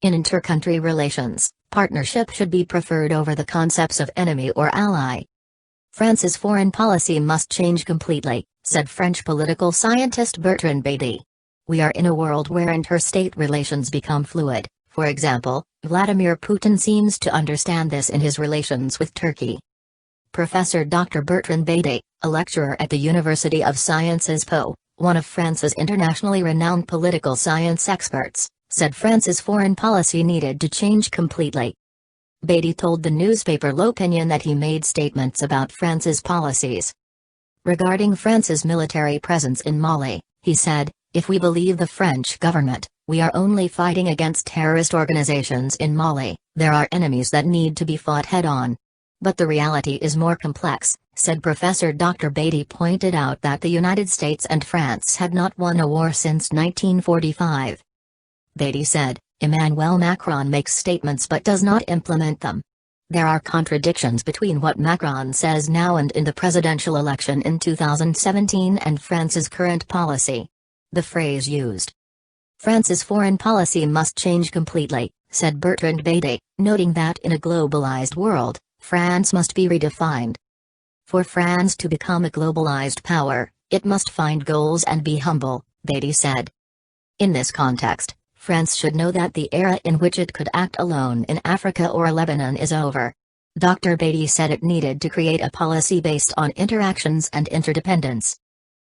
In inter-country relations, partnership should be preferred over the concepts of enemy or ally. France's foreign policy must change completely, said French political scientist Bertrand Bady. We are in a world where interstate relations become fluid. For example, Vladimir Putin seems to understand this in his relations with Turkey. Professor Dr. Bertrand Bady, a lecturer at the University of Sciences Po, one of France's internationally renowned political science experts, said France's foreign policy needed to change completely. Bady told the newspaper L'Opinion that he made statements about France's policies. Regarding France's military presence in Mali, he said, "If we believe the French government, we are only fighting against terrorist organizations in Mali. There are enemies that need to be fought head-on. But the reality is more complex," said Professor Dr. Bady pointed out that the United States and France had not won a war since 1945. Bady said, Emmanuel Macron makes statements but does not implement them. There are contradictions between what Macron says now and in the presidential election in 2017 and France's current policy. The phrase used, "France's foreign policy must change completely," said Bertrand Bady, noting that in a globalized world, France must be redefined. For France to become a globalized power, it must find goals and be humble, Bady said. In this context, France should know that the era in which it could act alone in Africa or Lebanon is over. Dr. Bady said it needed to create a policy based on interactions and interdependence.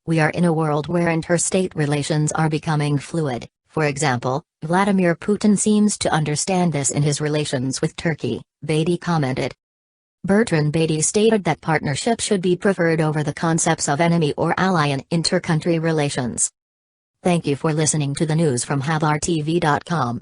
We are in a world where interstate relations are becoming fluid. For example, Vladimir Putin seems to understand this in his relations with Turkey, Bady commented. Bertrand Bady stated that partnership should be preferred over the concepts of enemy or ally in inter-country relations. Thank you for listening to the news from habartv.com.